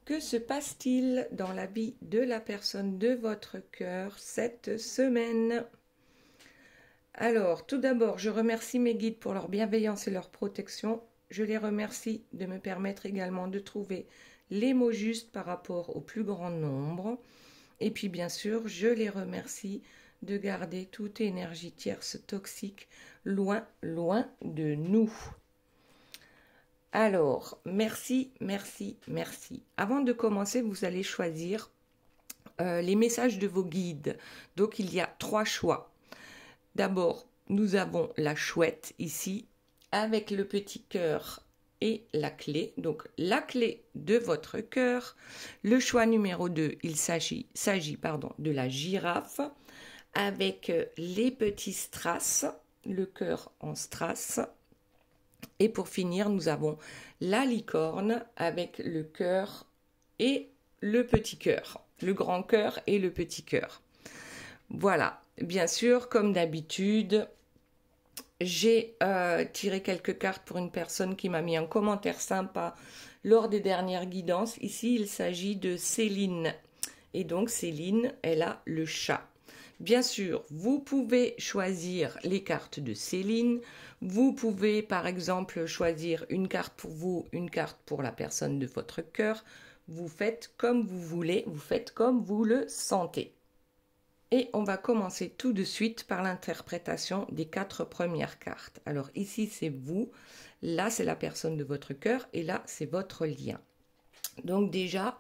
Que se passe-t-il dans la vie de la personne de votre cœur cette semaine? Alors, tout d'abord, je remercie mes guides pour leur bienveillance et leur protection. Je les remercie de me permettre également de trouver les mots justes par rapport au plus grand nombre. Et puis, bien sûr, je les remercie de garder toute énergie tierce toxique loin, loin de nous. Alors, merci, merci, merci. Avant de commencer, vous allez choisir les messages de vos guides. Donc, il y a 3 choix. D'abord, nous avons la chouette ici, avec le petit cœur et la clé. Donc, la clé de votre cœur. Le choix numéro 2, il s'agit de la girafe, avec les petits strass, le cœur en strass. Et pour finir, nous avons la licorne avec le cœur et le petit cœur, le grand cœur et le petit cœur. Voilà, bien sûr, comme d'habitude, j'ai tiré quelques cartes pour une personne qui m'a mis un commentaire sympa lors des dernières guidances. Ici, il s'agit de Céline. Et donc, Céline, elle a le chat. Bien sûr, vous pouvez choisir les cartes de Céline. Vous pouvez, par exemple, choisir une carte pour vous, une carte pour la personne de votre cœur. Vous faites comme vous voulez, vous faites comme vous le sentez. Et on va commencer tout de suite par l'interprétation des 4 premières cartes. Alors ici, c'est vous. Là, c'est la personne de votre cœur. Et là, c'est votre lien. Donc déjà,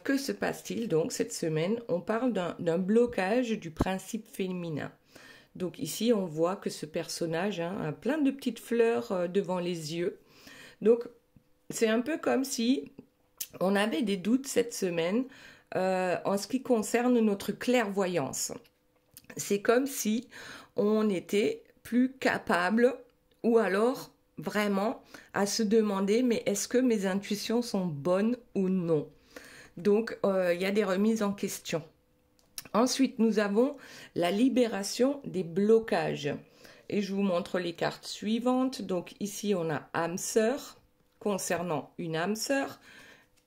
que se passe-t-il donc cette semaine? On parle d'un blocage du principe féminin. Donc ici, on voit que ce personnage a plein de petites fleurs devant les yeux. Donc c'est un peu comme si on avait des doutes cette semaine en ce qui concerne notre clairvoyance. C'est comme si on était plus capable ou alors vraiment à se demander mais est-ce que mes intuitions sont bonnes ou non? Donc il y a des remises en question. Ensuite, nous avons la libération des blocages. Et je vous montre les cartes suivantes. Donc ici, on a âme sœur concernant une âme sœur.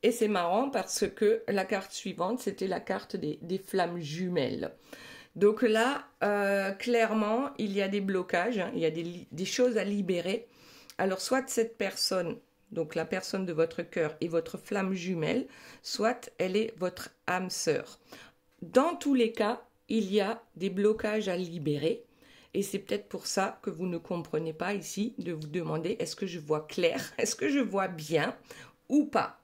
Et c'est marrant parce que la carte suivante, c'était la carte des flammes jumelles. Donc là, clairement, il y a des blocages, il y a des choses à libérer. Alors, soit cette personne, donc la personne de votre cœur est votre flamme jumelle, soit elle est votre âme sœur. Dans tous les cas, il y a des blocages à libérer. Et c'est peut-être pour ça que vous ne comprenez pas ici, de vous demander est-ce que je vois clair, est-ce que je vois bien ou pas.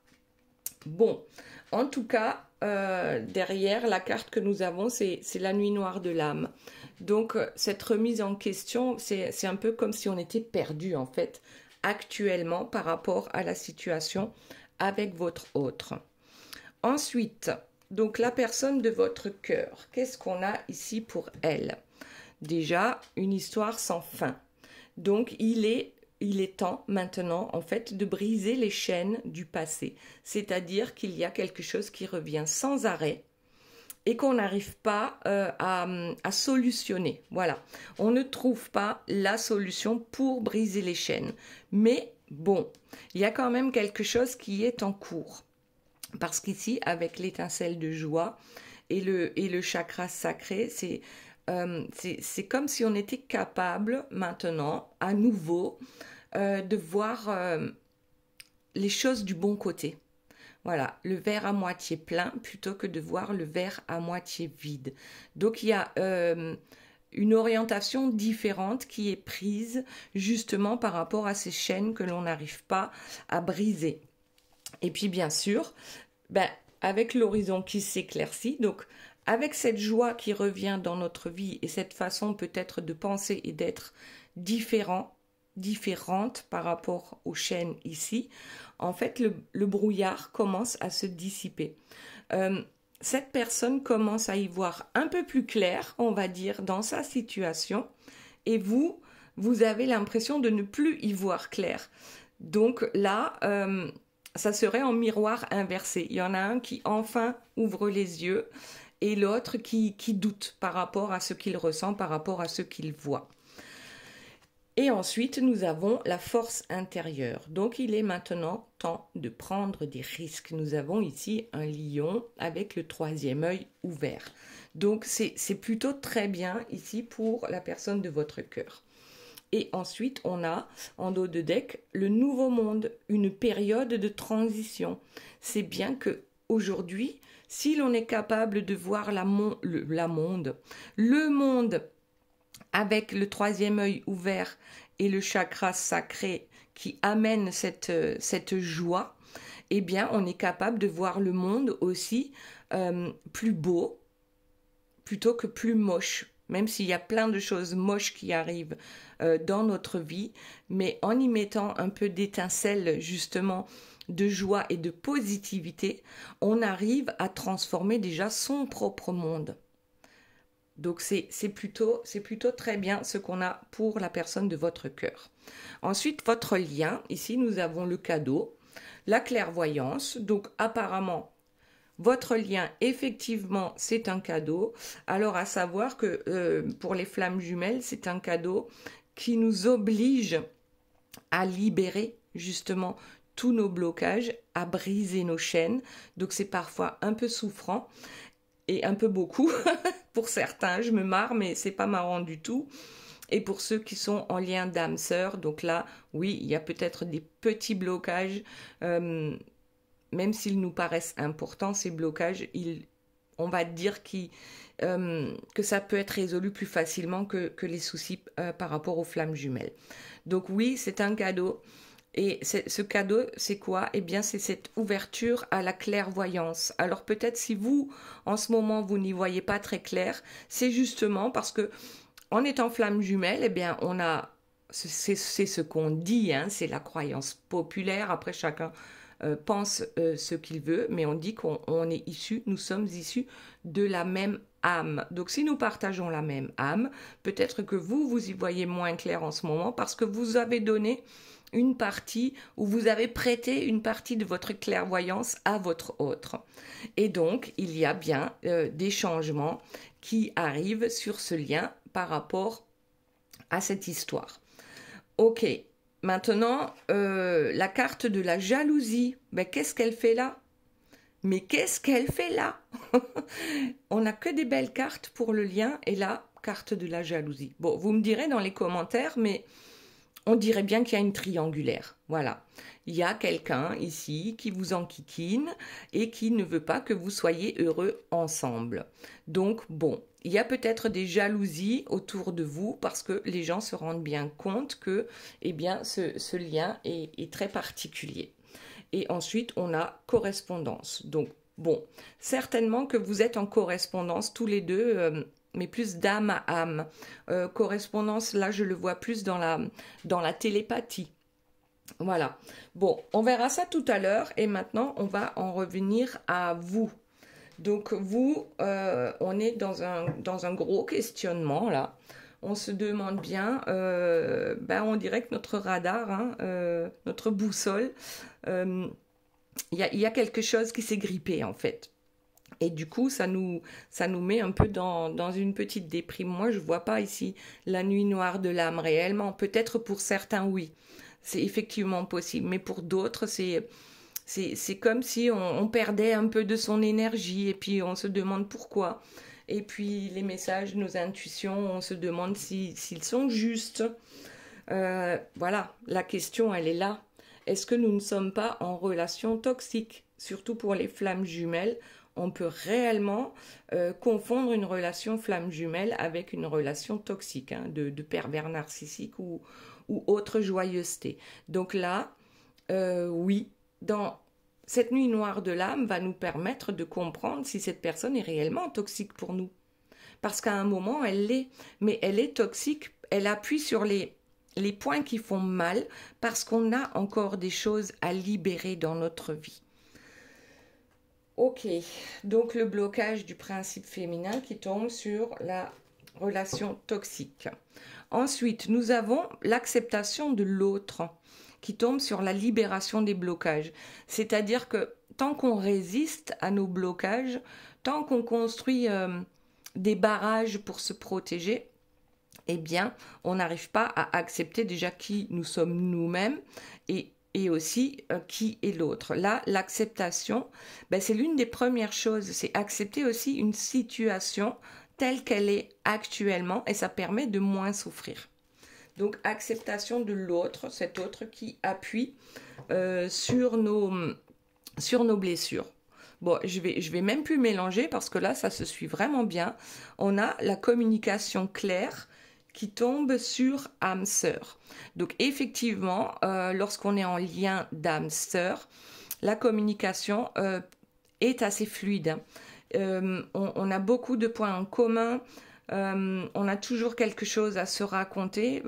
Bon, en tout cas, derrière, la carte que nous avons, c'est la nuit noire de l'âme. Donc, cette remise en question, c'est un peu comme si on était perdu, en fait, actuellement, par rapport à la situation avec votre autre. Ensuite, donc, la personne de votre cœur, qu'est-ce qu'on a ici pour elle? Déjà, une histoire sans fin. Donc, il est temps maintenant, en fait, de briser les chaînes du passé. C'est-à-dire qu'il y a quelque chose qui revient sans arrêt et qu'on n'arrive pas à solutionner. Voilà, on ne trouve pas la solution pour briser les chaînes. Mais bon, il y a quand même quelque chose qui est en cours. Parce qu'ici, avec l'étincelle de joie et le chakra sacré, c'est comme si on était capable maintenant, à nouveau, de voir les choses du bon côté. Voilà, le verre à moitié plein plutôt que de voir le verre à moitié vide. Donc il y a une orientation différente qui est prise justement par rapport à ces chaînes que l'on n'arrive pas à briser. Et puis bien sûr, avec l'horizon qui s'éclaircit, donc avec cette joie qui revient dans notre vie et cette façon peut-être de penser et d'être différente par rapport aux chaînes ici, en fait le brouillard commence à se dissiper. Cette personne commence à y voir un peu plus clair, on va dire, dans sa situation, et vous avez l'impression de ne plus y voir clair. Donc là, ça serait en miroir inversé. Il y en a un qui enfin ouvre les yeux et l'autre qui doute par rapport à ce qu'il ressent, par rapport à ce qu'il voit. Et ensuite, nous avons la force intérieure. Donc, il est maintenant temps de prendre des risques. Nous avons ici un lion avec le troisième œil ouvert. Donc, c'est plutôt très bien ici pour la personne de votre cœur. Et ensuite, on a en dos de deck le nouveau monde, une période de transition. C'est bien que aujourd'hui, si l'on est capable de voir le monde avec le troisième œil ouvert et le chakra sacré qui amène cette joie, eh bien, on est capable de voir le monde aussi plus beau plutôt que plus moche. Même s'il y a plein de choses moches qui arrivent dans notre vie, mais en y mettant un peu d'étincelle justement de joie et de positivité, on arrive à transformer déjà son propre monde. Donc c'est plutôt très bien ce qu'on a pour la personne de votre cœur. Ensuite, votre lien, ici nous avons le cadeau, la clairvoyance, donc apparemment votre lien, effectivement, c'est un cadeau. Alors, à savoir que pour les flammes jumelles, c'est un cadeau qui nous oblige à libérer justement tous nos blocages, à briser nos chaînes. Donc, c'est parfois un peu souffrant et un peu beaucoup pour certains. Je me marre, mais c'est pas marrant du tout. Et pour ceux qui sont en lien d'âme sœur, donc là, oui, il y a peut-être des petits blocages. Même s'ils nous paraissent importants, ces blocages, on va dire que ça peut être résolu plus facilement que les soucis par rapport aux flammes jumelles. Donc oui, c'est un cadeau. Et ce cadeau, c'est quoi? Eh bien, c'est cette ouverture à la clairvoyance. Alors peut-être si vous, en ce moment, vous n'y voyez pas très clair, c'est justement parce que en étant flamme jumelle, eh bien, on a, c'est ce qu'on dit, hein, c'est la croyance populaire. Après, chacun pense ce qu'il veut, mais on dit qu'on est issu, nous sommes issus de la même âme. Donc si nous partageons la même âme, peut-être que vous y voyez moins clair en ce moment parce que vous avez donné une partie ou vous avez prêté une partie de votre clairvoyance à votre autre. Et donc, il y a bien des changements qui arrivent sur ce lien par rapport à cette histoire. Ok. Maintenant, la carte de la jalousie, ben, qu'est-ce qu'elle fait là? Mais qu'est-ce qu'elle fait là? On n'a que des belles cartes pour le lien et la carte de la jalousie. Bon, vous me direz dans les commentaires, mais on dirait bien qu'il y a une triangulaire. Voilà. Il y a quelqu'un ici qui vous enquiquine et qui ne veut pas que vous soyez heureux ensemble. Donc, bon, il y a peut-être des jalousies autour de vous parce que les gens se rendent bien compte que, eh bien, ce lien est très particulier. Et ensuite, on a correspondance. Donc, bon, certainement que vous êtes en correspondance tous les deux, mais plus d'âme à âme. Correspondance, là, je le vois plus dans la télépathie. Voilà. Bon, on verra ça tout à l'heure et maintenant, on va en revenir à vous. Donc, vous, on est dans un gros questionnement, là. On se demande bien, on dirait que notre radar, hein, notre boussole, il y a quelque chose qui s'est grippé, en fait. Et du coup, ça nous met un peu dans une petite déprime. Moi, je ne vois pas ici la nuit noire de l'âme réellement. Peut-être pour certains, oui. C'est effectivement possible. Mais pour d'autres, c'est comme si on perdait un peu de son énergie. Et puis, on se demande pourquoi. Et puis, les messages, nos intuitions, on se demande s'ils sont justes. Voilà, la question, elle est là. Est-ce que nous ne sommes pas en relation toxique? Surtout pour les flammes jumelles, on peut réellement confondre une relation flamme jumelle avec une relation toxique, hein, de pervers narcissique ou autre joyeuseté. Donc là, oui, dans cette nuit noire de l'âme va nous permettre de comprendre si cette personne est réellement toxique pour nous. Parce qu'à un moment, elle l'est, mais elle est toxique, elle appuie sur les points qui font mal parce qu'on a encore des choses à libérer dans notre vie. Ok, donc le blocage du principe féminin qui tombe sur la relation toxique. Ensuite, nous avons l'acceptation de l'autre qui tombe sur la libération des blocages. C'est-à-dire que tant qu'on résiste à nos blocages, tant qu'on construit des barrages pour se protéger, eh bien, on n'arrive pas à accepter déjà qui nous sommes nous-mêmes et aussi qui est l'autre. Là, l'acceptation, ben, c'est l'une des premières choses, c'est accepter aussi une situation telle qu'elle est actuellement et ça permet de moins souffrir. Donc, acceptation de l'autre, cet autre qui appuie sur nos blessures. Bon, je vais même plus mélanger parce que là, ça se suit vraiment bien. On a la communication claire qui tombe sur âme sœur. Donc effectivement, lorsqu'on est en lien d'âme sœur, la communication est assez fluide. On a beaucoup de points en commun. On a toujours quelque chose à se raconter.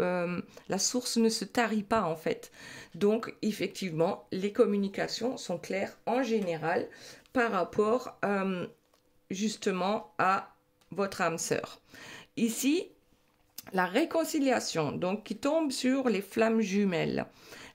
La source ne se tarit pas en fait. Donc effectivement, les communications sont claires en général par rapport justement à votre âme sœur. Ici, la réconciliation, donc qui tombe sur les flammes jumelles.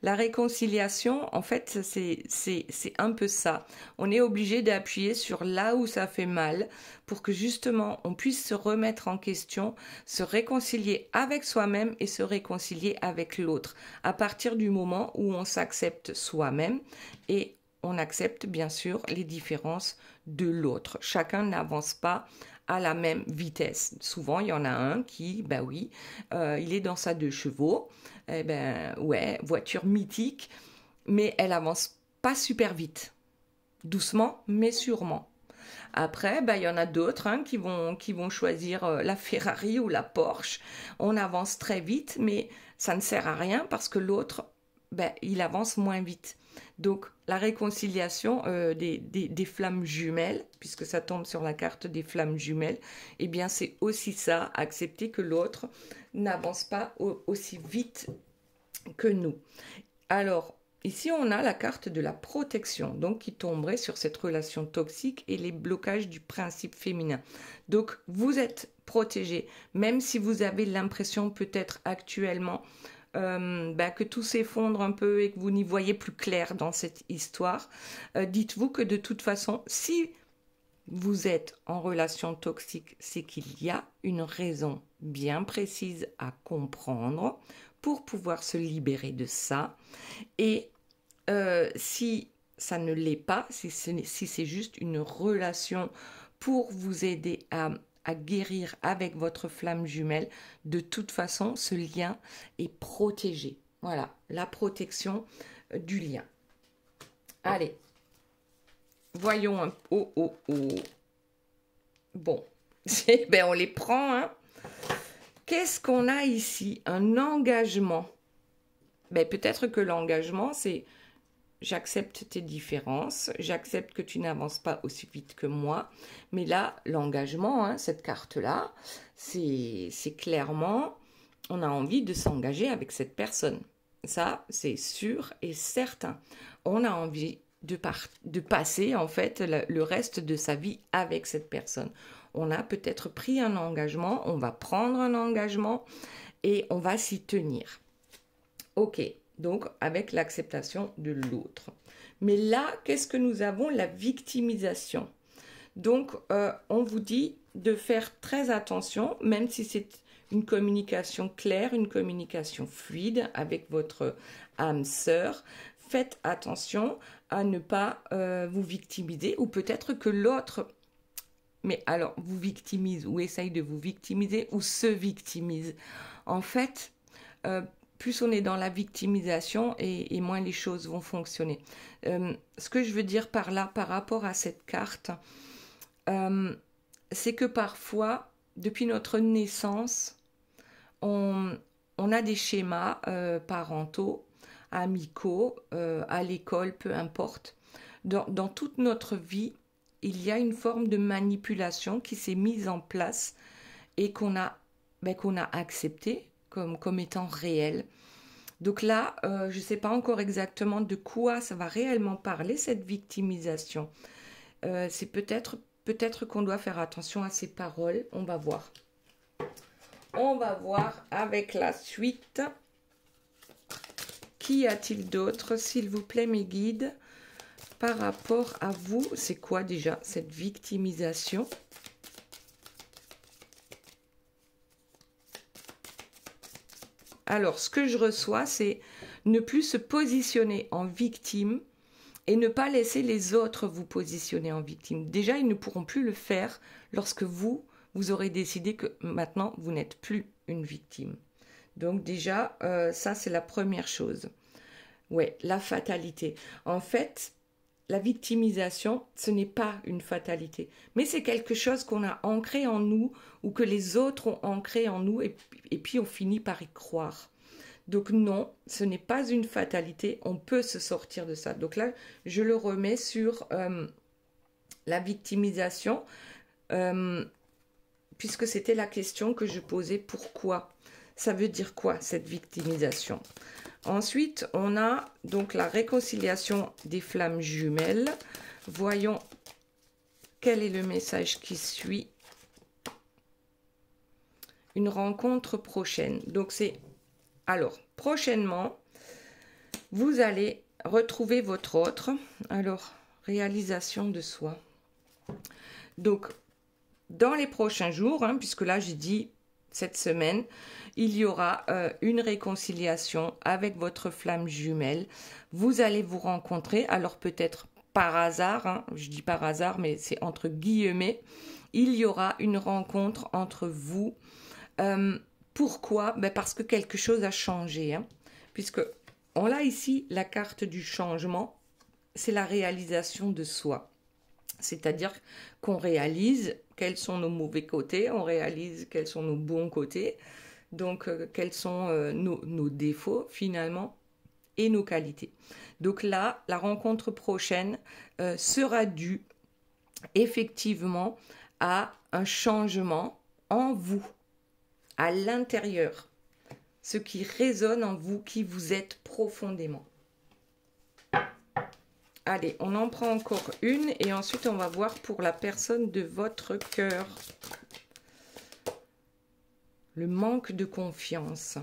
La réconciliation, en fait, c'est un peu ça. On est obligé d'appuyer sur là où ça fait mal pour que justement on puisse se remettre en question, se réconcilier avec soi-même et se réconcilier avec l'autre. À partir du moment où on s'accepte soi-même et on accepte bien sûr les différences de l'autre. Chacun n'avance pas à la même vitesse. Souvent, il y en a un qui, ben oui, il est dans sa 2 chevaux, eh ben ouais, voiture mythique, mais elle avance pas super vite. Doucement, mais sûrement. Après, ben, il y en a d'autres qui vont choisir la Ferrari ou la Porsche. On avance très vite, mais ça ne sert à rien parce que l'autre, ben, il avance moins vite. Donc, la réconciliation des flammes jumelles, puisque ça tombe sur la carte des flammes jumelles, eh bien, c'est aussi ça, accepter que l'autre n'avance pas aussi vite que nous. Alors, ici, on a la carte de la protection, donc qui tomberait sur cette relation toxique et les blocages du principe féminin. Donc, vous êtes protégé, même si vous avez l'impression peut-être actuellement que tout s'effondre un peu et que vous n'y voyez plus clair dans cette histoire. Dites-vous que de toute façon, si vous êtes en relation toxique, c'est qu'il y a une raison bien précise à comprendre pour pouvoir se libérer de ça. Et si ça ne l'est pas, si c'est juste une relation pour vous aider à guérir avec votre flamme jumelle, de toute façon, ce lien est protégé. Voilà, la protection du lien. Allez, voyons un peu. Oh. Bon, ben on les prend. Hein. Qu'est-ce qu'on a ici? Un engagement. Ben, peut-être que l'engagement, c'est j'accepte tes différences, j'accepte que tu n'avances pas aussi vite que moi. Mais là, l'engagement, cette carte-là, c'est clairement, on a envie de s'engager avec cette personne. Ça, c'est sûr et certain. On a envie de passer, en fait, le reste de sa vie avec cette personne. On a peut-être pris un engagement, on va prendre un engagement et on va s'y tenir. Ok. Donc, avec l'acceptation de l'autre. Mais là, qu'est-ce que nous avons? La victimisation. Donc, on vous dit de faire très attention, même si c'est une communication claire, une communication fluide avec votre âme sœur. Faites attention à ne pas vous victimiser ou peut-être que l'autre, mais alors, vous victimise ou essaye de vous victimiser ou se victimise. En fait, plus on est dans la victimisation et moins les choses vont fonctionner. Ce que je veux dire par là, par rapport à cette carte, c'est que parfois, depuis notre naissance, on a des schémas parentaux, amicaux, à l'école, peu importe. Dans toute notre vie, il y a une forme de manipulation qui s'est mise en place et qu'on a acceptée comme étant réel. Donc là, je ne sais pas encore exactement de quoi ça va réellement parler, cette victimisation. C'est peut-être qu'on doit faire attention à ces paroles. On va voir. On va voir avec la suite. Qu'y a-t-il d'autre, s'il vous plaît, mes guides, par rapport à vous? C'est quoi déjà cette victimisation? Alors, ce que je reçois, c'est ne plus se positionner en victime et ne pas laisser les autres vous positionner en victime. Déjà, ils ne pourront plus le faire lorsque vous aurez décidé que maintenant, vous n'êtes plus une victime. Donc déjà, ça, c'est la première chose. Ouais, la fatalité. En fait, la victimisation, ce n'est pas une fatalité, mais c'est quelque chose qu'on a ancré en nous ou que les autres ont ancré en nous et puis on finit par y croire. Donc non, ce n'est pas une fatalité, on peut se sortir de ça. Donc là, je le remets sur la victimisation, puisque c'était la question que je posais, pourquoi? Ça veut dire quoi cette victimisation? Ensuite, on a donc la réconciliation des flammes jumelles. Voyons quel est le message qui suit. Une rencontre prochaine. Donc c'est... Alors, prochainement, vous allez retrouver votre autre. Alors, réalisation de soi. Donc, dans les prochains jours, puisque là j'ai dit cette semaine, il y aura une réconciliation avec votre flamme jumelle. Vous allez vous rencontrer, alors peut-être par hasard, je dis par hasard, mais c'est entre guillemets, il y aura une rencontre entre vous. Pourquoi? Parce que quelque chose a changé, puisque on a ici la carte du changement, c'est la réalisation de soi. C'est-à-dire qu'on réalise quels sont nos mauvais côtés, on réalise quels sont nos bons côtés, donc quels sont nos défauts finalement et nos qualités. Donc là, la rencontre prochaine sera due effectivement à un changement en vous, à l'intérieur, ce qui résonne en vous, qui vous êtes profondément. Allez, on en prend encore une et ensuite on va voir pour la personne de votre cœur. Le manque de confiance.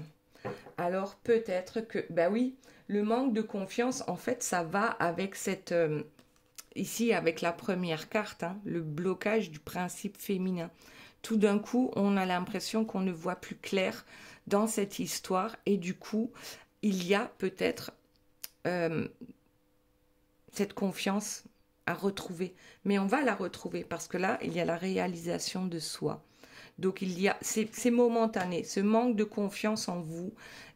Alors peut-être que, oui, le manque de confiance, en fait, ça va avec cette, ici avec la première carte, le blocage du principe féminin. Tout d'un coup, on a l'impression qu'on ne voit plus clair dans cette histoire et du coup, il y a peut-être cette confiance à retrouver. Mais on va la retrouver parce que là, il y a la réalisation de soi. Donc, c'est momentané. Ce manque de confiance en vous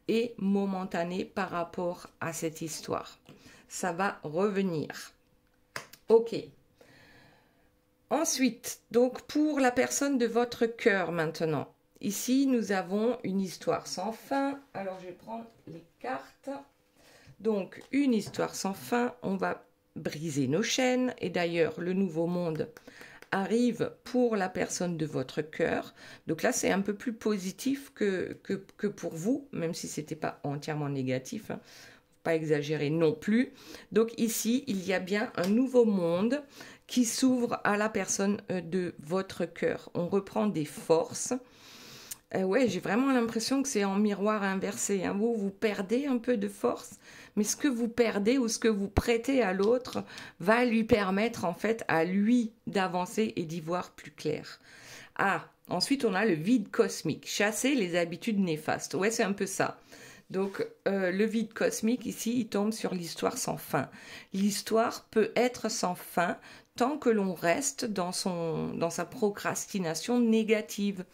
est momentané par rapport à cette histoire. Ça va revenir. Ok. Ensuite, donc pour la personne de votre cœur maintenant. Ici, nous avons une histoire sans fin. Alors, je vais prendre les cartes. Donc, une histoire sans fin, on va briser nos chaînes. Et d'ailleurs, le nouveau monde arrive pour la personne de votre cœur. Donc là, c'est un peu plus positif que pour vous, même si ce n'était pas entièrement négatif. Pas exagérer non plus. Donc ici, il y a bien un nouveau monde qui s'ouvre à la personne de votre cœur. On reprend des forces. Ouais, j'ai vraiment l'impression que c'est en miroir inversé. Vous perdez un peu de force, mais ce que vous perdez ou ce que vous prêtez à l'autre va lui permettre en fait à lui d'avancer et d'y voir plus clair. Ensuite on a le vide cosmique. Chasser les habitudes néfastes. Ouais, c'est un peu ça. Donc le vide cosmique ici, il tombe sur l'histoire sans fin. L'histoire peut être sans fin tant que l'on reste dans sa procrastination négative.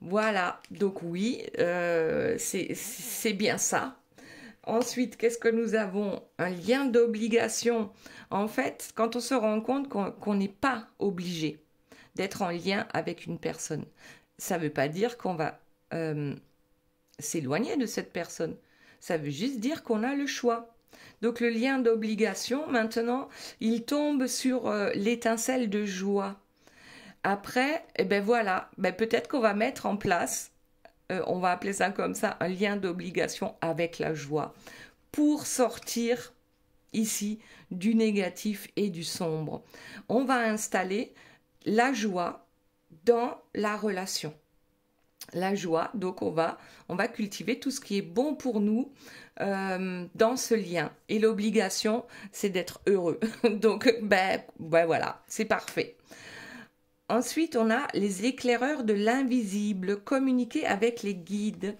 Voilà, donc oui, c'est bien ça. Ensuite, qu'est-ce que nous avons? Un lien d'obligation. En fait, quand on se rend compte qu'on n'est pas obligé d'être en lien avec une personne, ça ne veut pas dire qu'on va s'éloigner de cette personne. Ça veut juste dire qu'on a le choix. Donc le lien d'obligation, maintenant, il tombe sur l'étincelle de joie. Après, voilà, peut-être qu'on va mettre en place, on va appeler ça comme ça, un lien d'obligation avec la joie pour sortir ici du négatif et du sombre. On va installer la joie dans la relation. La joie, donc on va cultiver tout ce qui est bon pour nous dans ce lien. Et l'obligation, c'est d'être heureux. Donc, voilà, c'est parfait. Ensuite, on a les éclaireurs de l'invisible, communiquer avec les guides.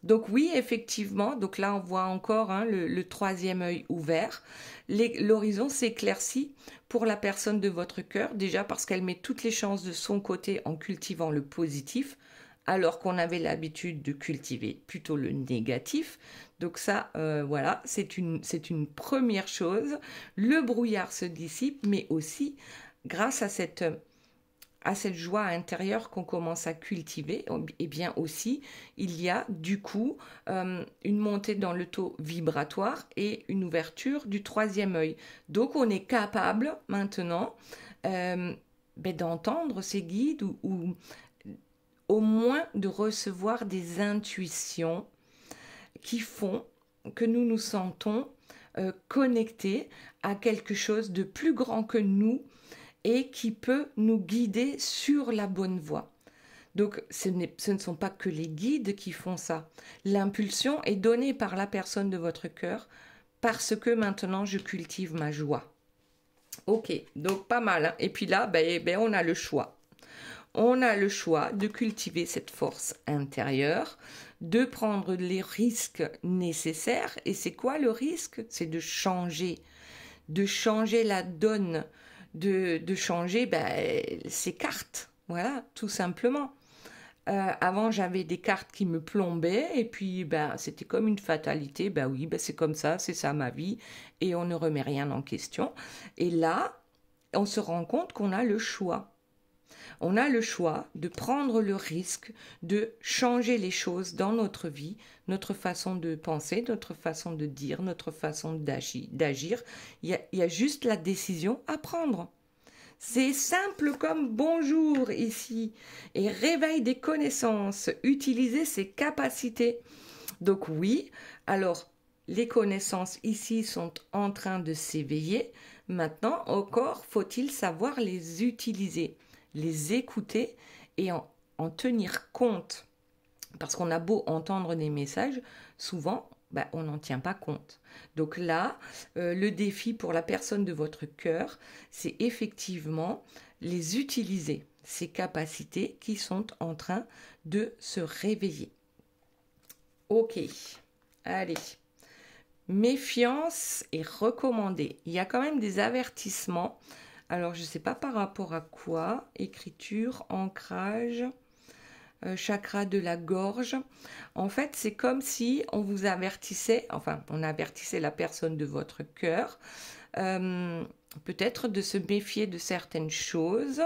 Donc oui, effectivement, donc là on voit encore hein, le troisième œil ouvert. L'horizon s'éclaircit pour la personne de votre cœur, déjà parce qu'elle met toutes les chances de son côté en cultivant le positif, alors qu'on avait l'habitude de cultiver plutôt le négatif. Donc ça, voilà, c'est une première chose. Le brouillard se dissipe, mais aussi grâce à cette joie intérieure qu'on commence à cultiver, et bien aussi, il y a du coup une montée dans le taux vibratoire et une ouverture du troisième œil. Donc on est capable maintenant d'entendre ces guides ou au moins de recevoir des intuitions qui font que nous nous sentons connectés à quelque chose de plus grand que nous et qui peut nous guider sur la bonne voie. Donc ce ne sont pas que les guides qui font ça. L'impulsion est donnée par la personne de votre cœur parce que maintenant je cultive ma joie. Ok, donc pas mal. Hein. Et puis là, on a le choix. On a le choix de cultiver cette force intérieure, de prendre les risques nécessaires. Et c'est quoi le risque? C'est de changer la donne, de changer ses cartes. Voilà, tout simplement. Avant, j'avais des cartes qui me plombaient et puis c'était comme une fatalité. Oui, c'est comme ça, c'est ça ma vie et on ne remet rien en question. Et là, on se rend compte qu'on a le choix. On a le choix de prendre le risque de changer les choses dans notre vie, notre façon de penser, notre façon de dire, notre façon d'agir. Il y a juste la décision à prendre. C'est simple comme bonjour ici. Et réveil des connaissances, utiliser ses capacités. Donc oui, alors les connaissances ici sont en train de s'éveiller. Maintenant, encore faut-il savoir les utiliser, les écouter et en tenir compte. Parce qu'on a beau entendre des messages, souvent, on n'en tient pas compte. Donc là, le défi pour la personne de votre cœur, c'est effectivement les utiliser, ces capacités qui sont en train de se réveiller. Ok, allez. Méfiance est recommandée. Il y a quand même des avertissements. Alors, je ne sais pas par rapport à quoi. Écriture, ancrage, chakra de la gorge. En fait, c'est comme si on vous avertissait, enfin, on avertissait la personne de votre cœur, peut-être de se méfier de certaines choses.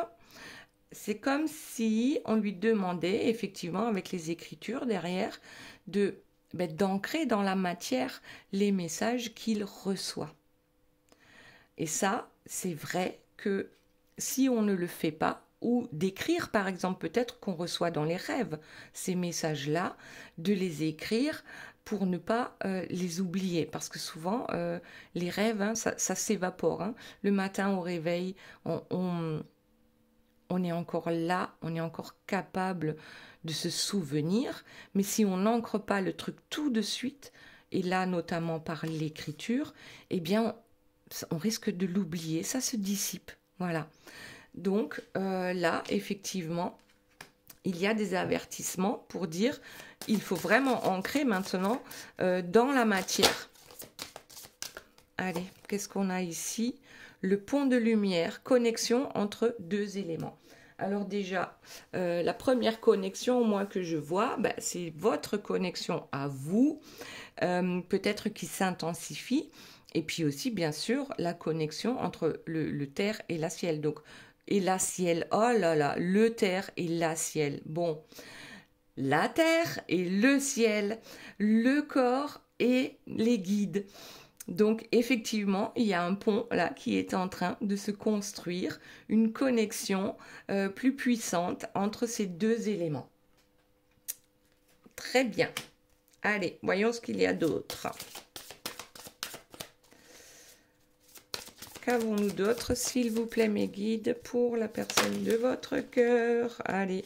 C'est comme si on lui demandait, effectivement, avec les écritures derrière, d'ancrer dans la matière les messages qu'il reçoit. Et ça, c'est vrai que si on ne le fait pas, ou d'écrire par exemple, peut-être qu'on reçoit dans les rêves ces messages-là, de les écrire pour ne pas les oublier. Parce que souvent, les rêves, hein, ça s'évapore. Hein. Le matin au réveil, on est encore là, on est encore capable de se souvenir, mais si on n'ancre pas le truc tout de suite, et là notamment par l'écriture, eh bien on risque de l'oublier, ça se dissipe, voilà. Donc là, effectivement, il y a des avertissements pour dire il faut vraiment ancrer maintenant dans la matière. Allez, qu'est-ce qu'on a ici? Le pont de lumière, connexion entre deux éléments. Alors déjà, la première connexion, moi, que je vois, c'est votre connexion à vous, peut-être qui s'intensifie, et puis aussi, bien sûr, la connexion entre le terre et la ciel. Donc, et la ciel, oh là là, le terre et la ciel. Bon, la terre et le ciel, le corps et les guides. Donc effectivement, il y a un pont là qui est en train de se construire, une connexion plus puissante entre ces deux éléments. Très bien. Allez, voyons ce qu'il y a d'autre. Qu'avons-nous d'autre, s'il vous plaît, mes guides, pour la personne de votre cœur? Allez,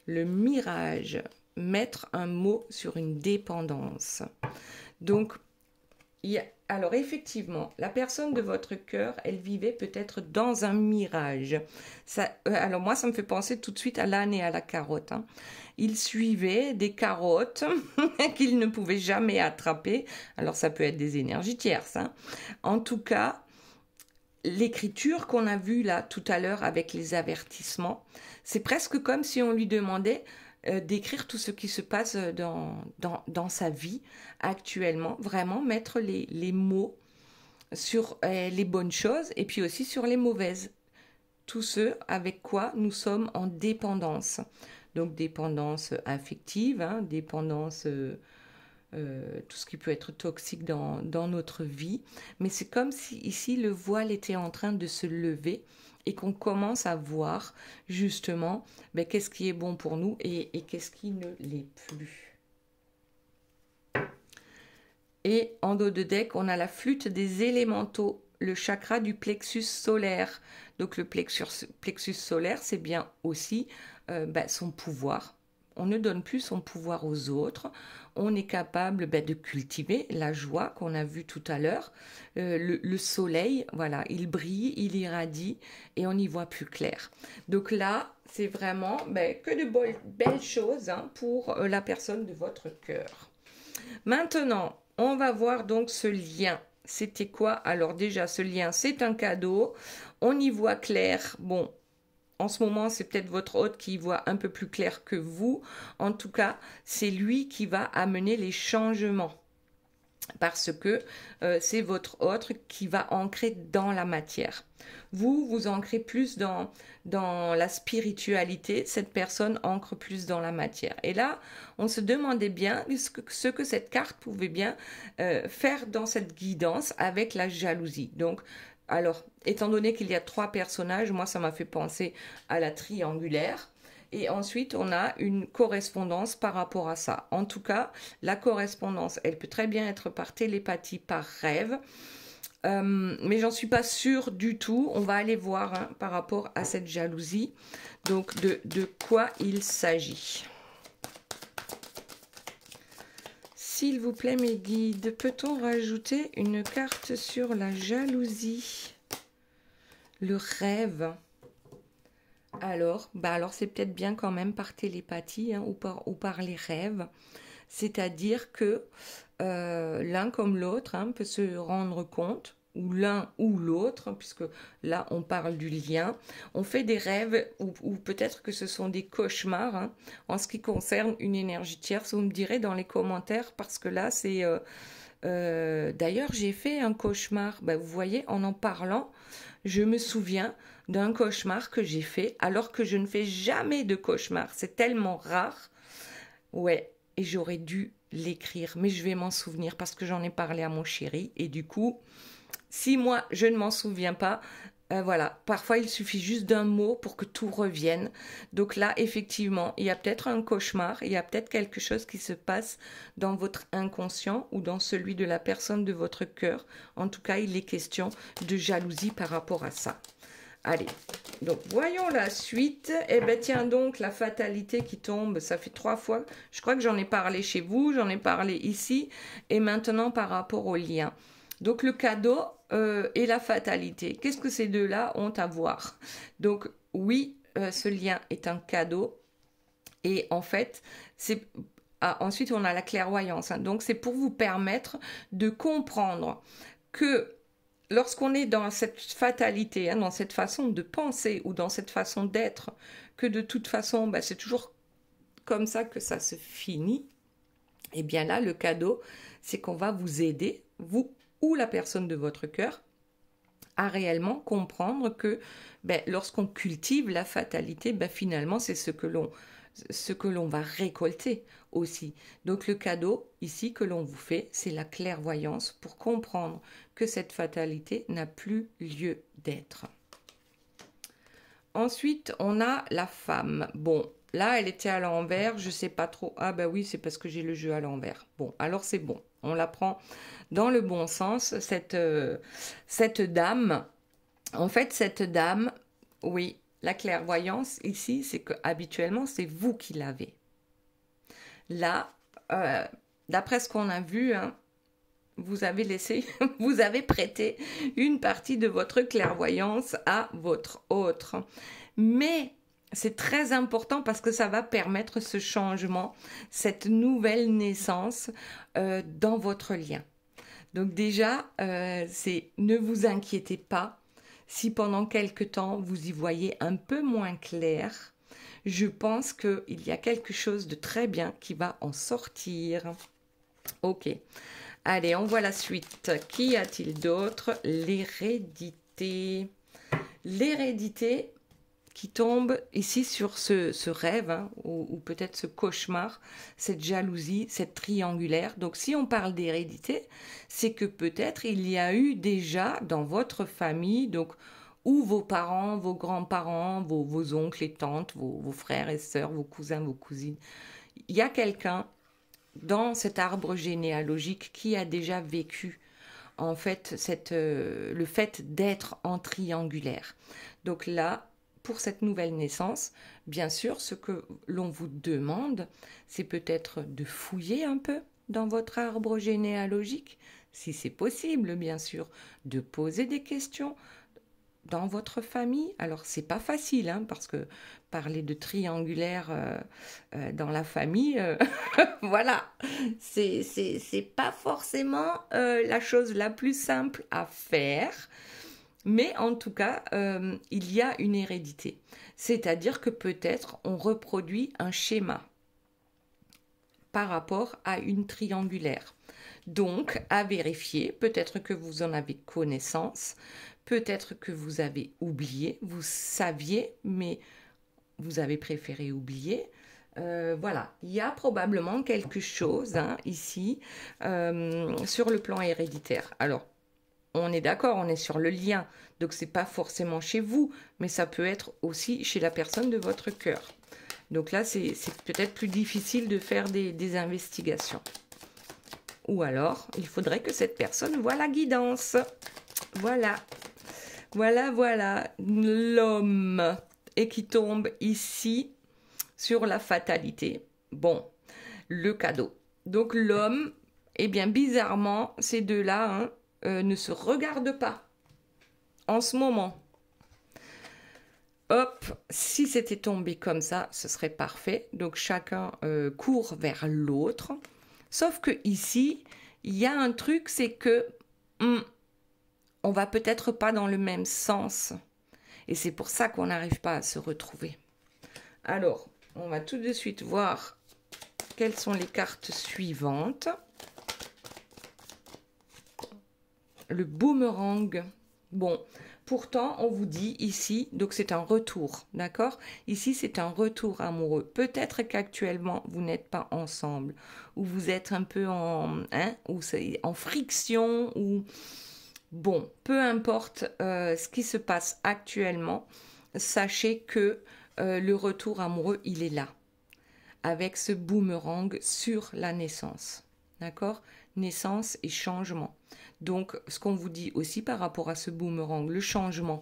le mirage, mettre un mot sur une dépendance. Donc, il Alors effectivement, la personne de votre cœur, elle vivait peut-être dans un mirage. Alors moi, ça me fait penser tout de suite à l'âne et à la carotte. Hein. Il suivait des carottes qu'il ne pouvait jamais attraper. Alors ça peut être des énergies tierces. Hein. En tout cas, l'écriture qu'on a vue là tout à l'heure avec les avertissements, c'est presque comme si on lui demandait d'écrire tout ce qui se passe dans sa vie actuellement, vraiment mettre les mots sur les bonnes choses et puis aussi sur les mauvaises. Tout ce avec quoi nous sommes en dépendance. Donc dépendance affective, hein, dépendance tout ce qui peut être toxique dans notre vie. Mais c'est comme si ici le voile était en train de se lever et qu'on commence à voir justement qu'est-ce qui est bon pour nous et qu'est-ce qui ne l'est plus. Et en dos de deck, on a la flûte des élémentaux, le chakra du plexus solaire. Donc le plexus solaire, c'est bien aussi son pouvoir. On ne donne plus son pouvoir aux autres. On est capable de cultiver la joie qu'on a vue tout à l'heure. Le soleil, voilà, il brille, il irradie et on y voit plus clair. Donc là, c'est vraiment que de belles choses hein, pour la personne de votre cœur. Maintenant, on va voir donc ce lien. C'était quoi? Alors déjà, ce lien, c'est un cadeau. On y voit clair. Bon, en ce moment, c'est peut-être votre hôte qui y voit un peu plus clair que vous. En tout cas, c'est lui qui va amener les changements. Parce que c'est votre hôte qui va ancrer dans la matière. Vous ancrez plus dans la spiritualité, cette personne ancre plus dans la matière. Et là, on se demandait bien ce que cette carte pouvait bien faire dans cette guidance avec la jalousie. Donc, alors, étant donné qu'il y a 3 personnages, moi, ça m'a fait penser à la triangulaire. Et ensuite, on a une correspondance par rapport à ça. En tout cas, la correspondance, elle peut très bien être par télépathie, par rêve. Mais j'en suis pas sûre du tout. On va aller voir hein, par rapport à cette jalousie. Donc, de quoi il s'agit. S'il vous plaît, mes guides, peut-on rajouter une carte sur la jalousie? Le rêve. Alors c'est peut-être bien quand même par télépathie hein, ou par les rêves. C'est-à-dire que l'un comme l'autre hein, peut se rendre compte, ou l'un ou l'autre, puisque là on parle du lien. On fait des rêves, ou peut-être que ce sont des cauchemars, hein, en ce qui concerne une énergie tierce. Vous me direz dans les commentaires, parce que là c'est... d'ailleurs, j'ai fait un cauchemar. Vous voyez, en parlant, je me souviens d'un cauchemar que j'ai fait, alors que je ne fais jamais de cauchemar. C'est tellement rare. Ouais, et j'aurais dû l'écrire, mais je vais m'en souvenir parce que j'en ai parlé à mon chéri. Et du coup, si moi, je ne m'en souviens pas, voilà, parfois il suffit juste d'un mot pour que tout revienne. Donc là, effectivement, il y a peut-être un cauchemar, il y a peut-être quelque chose qui se passe dans votre inconscient ou dans celui de la personne de votre cœur. En tout cas, il est question de jalousie par rapport à ça. Allez, donc voyons la suite. Eh bien tiens donc, la fatalité qui tombe, ça fait 3 fois. Je crois que j'en ai parlé chez vous, j'en ai parlé ici. Et maintenant par rapport au lien. Donc le cadeau et la fatalité. Qu'est-ce que ces deux-là ont à voir? Donc oui, ce lien est un cadeau. Et en fait, c'est... ensuite, on a la clairvoyance. Hein. Donc c'est pour vous permettre de comprendre que lorsqu'on est dans cette fatalité, hein, dans cette façon de penser ou dans cette façon d'être, que de toute façon, c'est toujours comme ça que ça se finit, et bien là, le cadeau, c'est qu'on va vous aider, vous ou la personne de votre cœur, à réellement comprendre que lorsqu'on cultive la fatalité, finalement, c'est ce que l'on va récolter aussi. Donc le cadeau ici que l'on vous fait, c'est la clairvoyance pour comprendre que cette fatalité n'a plus lieu d'être. Ensuite, on a la femme. Bon, là, elle était à l'envers, je sais pas trop. Ah oui, c'est parce que j'ai le jeu à l'envers. Bon, alors c'est bon. On la prend dans le bon sens, cette dame. En fait, cette dame, oui, la clairvoyance ici, c'est que habituellement, c'est vous qui l'avez. Là, d'après ce qu'on a vu, hein, vous avez laissé, vous avez prêté une partie de votre clairvoyance à votre autre. Mais c'est très important parce que ça va permettre ce changement, cette nouvelle naissance dans votre lien. Donc déjà, ne vous inquiétez pas si pendant quelque temps vous y voyez un peu moins clair. Je pense qu'il y a quelque chose de très bien qui va en sortir. Ok. Allez, on voit la suite. Qu'y a-t-il d'autre? L'hérédité. L'hérédité qui tombe ici sur ce rêve, hein, ou peut-être ce cauchemar, cette jalousie, cette triangulaire. Donc si on parle d'hérédité, c'est que peut-être il y a eu déjà dans votre famille, donc ou vos parents, vos grands-parents, vos oncles et tantes, vos frères et sœurs, vos cousins, vos cousines, il y a quelqu'un dans cet arbre généalogique qui a déjà vécu en fait le fait d'être en triangulaire. Donc là, pour cette nouvelle naissance, bien sûr, ce que l'on vous demande, c'est peut-être de fouiller un peu dans votre arbre généalogique, si c'est possible, bien sûr, de poser des questions dans votre famille. Alors, c'est pas facile, hein, parce que parler de triangulaire dans la famille, voilà, c'est pas forcément la chose la plus simple à faire. Mais en tout cas, il y a une hérédité. C'est-à-dire que peut-être on reproduit un schéma par rapport à une triangulaire. Donc, à vérifier, peut-être que vous en avez connaissance, peut-être que vous avez oublié, vous saviez, mais vous avez préféré oublier. Voilà, il y a probablement quelque chose hein, ici sur le plan héréditaire. Alors, on est d'accord, on est sur le lien, donc c'est pas forcément chez vous, mais ça peut être aussi chez la personne de votre cœur. Donc là, c'est peut-être plus difficile de faire des investigations. Ou alors, il faudrait que cette personne voie la guidance. Voilà, voilà, l'homme, et qui tombe ici sur la fatalité. Bon, le cadeau. Donc l'homme, eh bien bizarrement, ces deux-là, hein, ne se regarde pas en ce moment. Hop, si c'était tombé comme ça, ce serait parfait. Donc chacun court vers l'autre. Sauf que ici, il y a un truc, c'est que on va peut-être pas dans le même sens. Et c'est pour ça qu'on n'arrive pas à se retrouver. Alors, on va tout de suite voir quelles sont les cartes suivantes. Le boomerang. Bon, pourtant, on vous dit ici, donc c'est un retour, d'accord? Ici, c'est un retour amoureux. Peut-être qu'actuellement, vous n'êtes pas ensemble, ou vous êtes un peu en friction, ou... Bon, peu importe ce qui se passe actuellement, sachez que le retour amoureux, il est là, avec ce boomerang sur la naissance, d'accord? Naissance et changement. Donc, ce qu'on vous dit aussi par rapport à ce boomerang, le changement,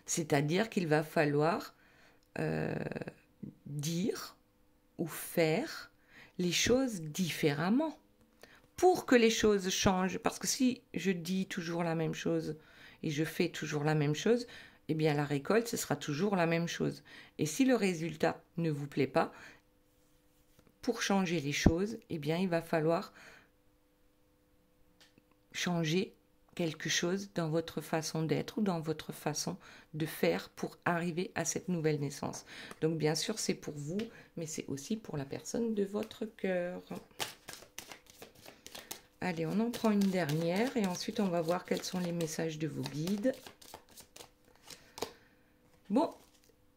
c'est-à-dire qu'il va falloir dire ou faire les choses différemment pour que les choses changent. Parce que si je dis toujours la même chose et je fais toujours la même chose, eh bien la récolte, ce sera toujours la même chose. Et si le résultat ne vous plaît pas, pour changer les choses, eh bien il va falloir changer quelque chose dans votre façon d'être ou dans votre façon de faire pour arriver à cette nouvelle naissance. Donc bien sûr, c'est pour vous, mais c'est aussi pour la personne de votre cœur. Allez, on en prend une dernière et ensuite on va voir quels sont les messages de vos guides. Bon,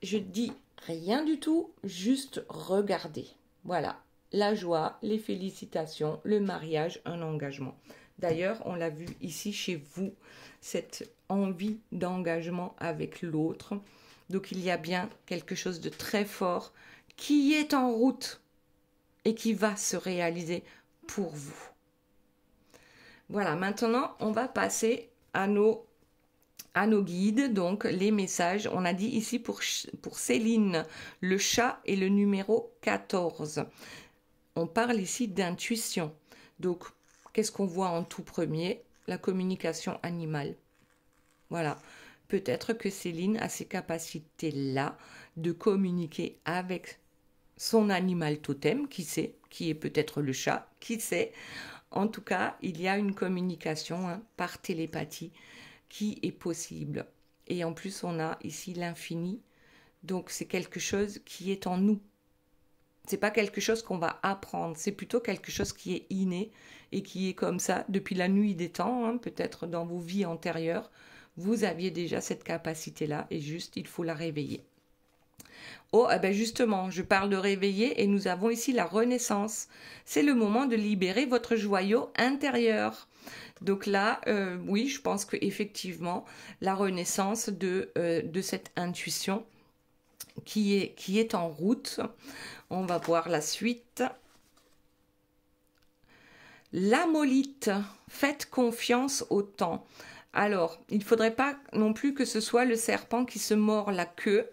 je dis rien du tout, juste regardez. Voilà, la joie, les félicitations, le mariage, un engagement. D'ailleurs, on l'a vu ici chez vous, cette envie d'engagement avec l'autre. Donc, il y a bien quelque chose de très fort qui est en route et qui va se réaliser pour vous. Voilà, maintenant, on va passer à nos guides, donc les messages. On a dit ici pour Céline, le chat est le numéro 14. On parle ici d'intuition. Donc, qu'est-ce qu'on voit en tout premier? La communication animale. Voilà. Peut-être que Céline a ces capacités-là de communiquer avec son animal totem, qui sait, qui est peut-être le chat, qui sait. En tout cas, il y a une communication par télépathie qui est possible. Et en plus, on a ici l'infini. Donc, c'est quelque chose qui est en nous. C'est pas quelque chose qu'on va apprendre, c'est plutôt quelque chose qui est inné et qui est comme ça depuis la nuit des temps, peut-être dans vos vies antérieures. Vous aviez déjà cette capacité-là et juste, il faut la réveiller. Oh, eh ben justement, je parle de réveiller et nous avons ici la renaissance. C'est le moment de libérer votre joyau intérieur. Donc là, oui, je pense qu'effectivement, la renaissance de cette intuition qui est en route. On va voir la suite. L'amolite, faites confiance au temps. Alors, il ne faudrait pas non plus que ce soit le serpent qui se mord la queue.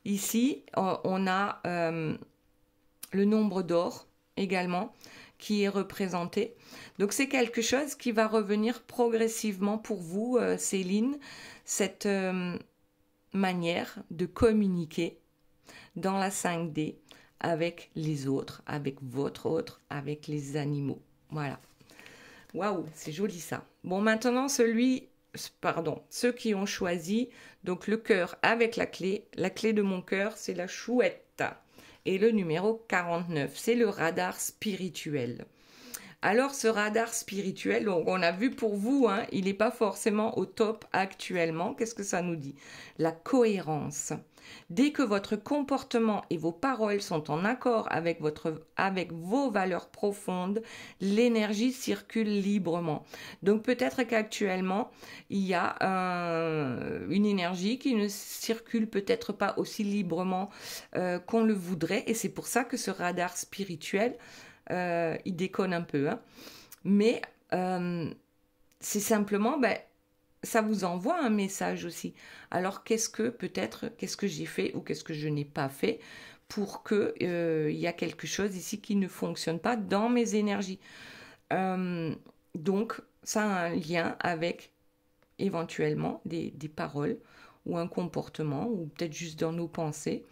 Ici, on a le nombre d'or également qui est représenté. Donc, c'est quelque chose qui va revenir progressivement pour vous, Céline, cette manière de communiquer dans la 5D avec les autres, avec votre autre, avec les animaux. Voilà. Waouh, c'est joli ça. Bon, maintenant, ceux qui ont choisi, donc le cœur avec la clé de mon cœur, c'est la chouette. Et le numéro 49, c'est le radar spirituel. Alors, ce radar spirituel, on a vu pour vous, il n'est pas forcément au top actuellement. Qu'est-ce que ça nous dit? La cohérence. Dès que votre comportement et vos paroles sont en accord avec vos valeurs profondes, l'énergie circule librement. Donc peut-être qu'actuellement, il y a une énergie qui ne circule peut-être pas aussi librement qu'on le voudrait. Et c'est pour ça que ce radar spirituel, il déconne un peu. Mais c'est simplement... ça vous envoie un message aussi. Alors, qu'est-ce que j'ai fait ou qu'est-ce que je n'ai pas fait pour qu'il y a quelque chose ici qui ne fonctionne pas dans mes énergies. Donc, ça a un lien avec éventuellement des paroles ou un comportement ou peut-être juste dans nos pensées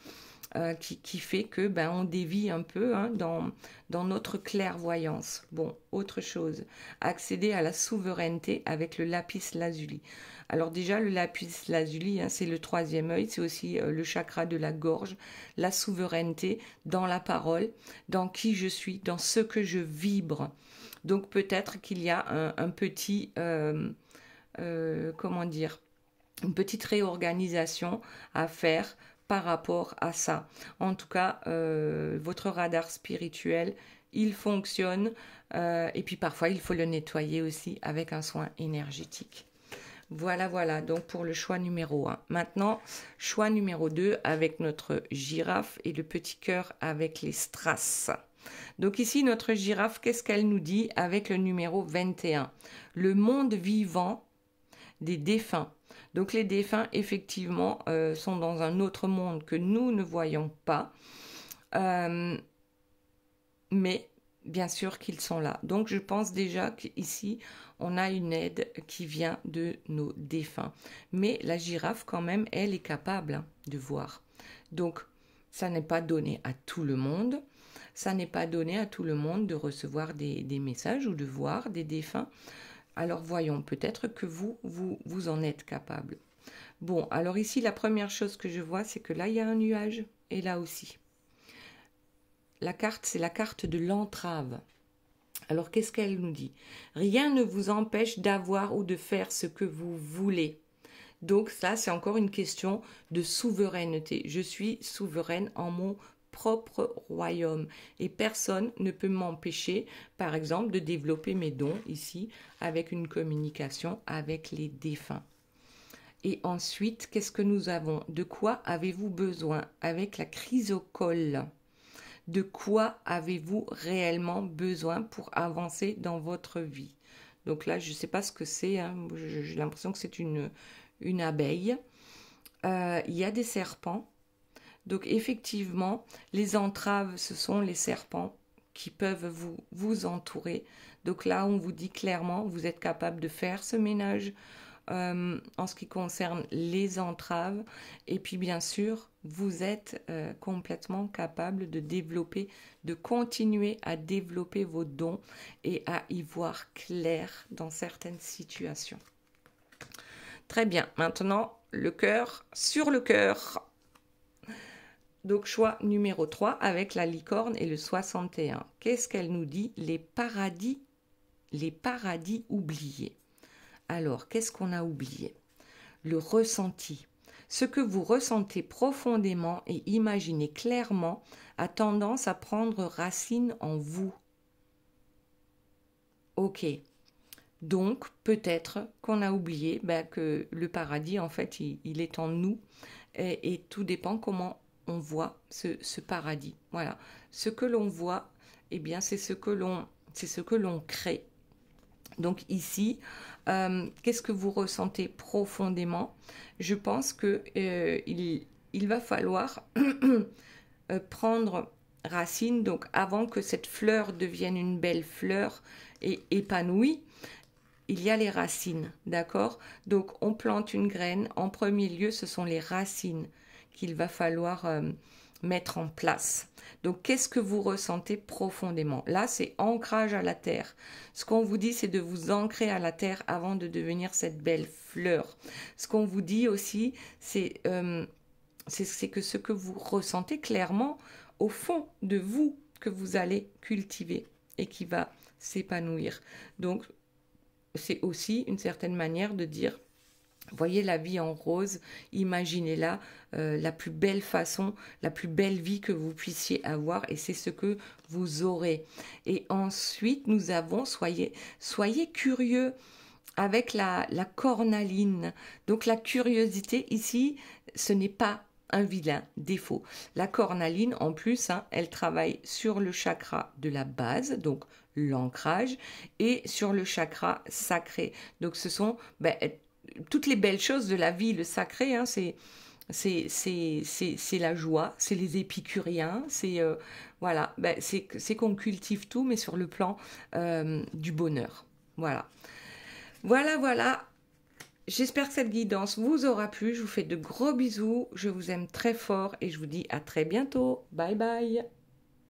qui fait que on dévie un peu dans notre clairvoyance. Bon, autre chose, accéder à la souveraineté avec le lapis lazuli. Alors déjà, le lapis lazuli, c'est le 3e œil, c'est aussi le chakra de la gorge, la souveraineté dans la parole, dans qui je suis, dans ce que je vibre. Donc peut-être qu'il y a un petit, une petite réorganisation à faire par rapport à ça. En tout cas, votre radar spirituel, il fonctionne et puis parfois il faut le nettoyer aussi avec un soin énergétique. Voilà, donc pour le choix numéro 1. Maintenant, choix numéro 2 avec notre girafe et le petit cœur avec les strass. Donc ici, notre girafe, qu'est-ce qu'elle nous dit avec le numéro 21? Le monde vivant des défunts. Donc les défunts, effectivement, sont dans un autre monde que nous ne voyons pas. Mais bien sûr qu'ils sont là. Donc je pense déjà qu'ici, on a une aide qui vient de nos défunts. Mais la girafe, quand même, elle est capable de voir. Donc, ça n'est pas donné à tout le monde. Ça n'est pas donné à tout le monde de recevoir des messages ou de voir des défunts. Alors voyons, peut-être que vous en êtes capable. Bon, alors ici, la première chose que je vois, c'est que là, il y a un nuage. Et là aussi. La carte, c'est la carte de l'entrave. Alors, qu'est-ce qu'elle nous dit? Rien ne vous empêche d'avoir ou de faire ce que vous voulez. Donc ça, c'est encore une question de souveraineté. Je suis souveraine en mon propre royaume et personne ne peut m'empêcher, par exemple, de développer mes dons ici avec une communication avec les défunts. Et ensuite, qu'est-ce que nous avons? De quoi avez-vous besoin avec la chrysocole? De quoi avez-vous réellement besoin pour avancer dans votre vie? Donc là, je ne sais pas ce que c'est. J'ai l'impression que c'est une abeille. Il y a des serpents. Donc effectivement, les entraves, ce sont les serpents qui peuvent vous entourer. Donc là, on vous dit clairement, vous êtes capable de faire ce ménage en ce qui concerne les entraves. Et puis bien sûr, vous êtes complètement capable de développer, de continuer à développer vos dons et à y voir clair dans certaines situations. Très bien, maintenant le cœur sur le cœur. Donc choix numéro 3 avec la licorne et le 61. Qu'est-ce qu'elle nous dit? Les paradis oubliés. Alors, qu'est-ce qu'on a oublié? Le ressenti. Ce que vous ressentez profondément et imaginez clairement a tendance à prendre racine en vous. Ok. Donc, peut-être qu'on a oublié que le paradis, en fait, il est en nous. Et tout dépend comment on voit ce paradis. Voilà. Ce que l'on voit, eh bien, c'est ce que l'on crée. Donc ici, qu'est-ce que vous ressentez profondément? Je pense que il va falloir prendre racine, donc avant que cette fleur devienne une belle fleur et épanouie, il y a les racines, d'accord? Donc on plante une graine, en premier lieu ce sont les racines qu'il va falloir mettre en place. Donc, qu'est-ce que vous ressentez profondément? Là, c'est ancrage à la terre. Ce qu'on vous dit, c'est de vous ancrer à la terre avant de devenir cette belle fleur. Ce qu'on vous dit aussi, c'est que ce que vous ressentez clairement au fond de vous, que vous allez cultiver et qui va s'épanouir. Donc, c'est aussi une certaine manière de dire, voyez la vie en rose, imaginez-la la plus belle façon, la plus belle vie que vous puissiez avoir et c'est ce que vous aurez. Et ensuite, nous avons, soyez curieux avec la cornaline. Donc la curiosité ici, ce n'est pas un vilain défaut. La cornaline, en plus, elle travaille sur le chakra de la base, donc l'ancrage, et sur le chakra sacré. Donc ce sont toutes les belles choses de la vie, le sacré, c'est la joie, c'est les épicuriens, c'est voilà, c'est qu'on cultive tout, mais sur le plan du bonheur. Voilà. J'espère que cette guidance vous aura plu. Je vous fais de gros bisous. Je vous aime très fort et je vous dis à très bientôt. Bye bye.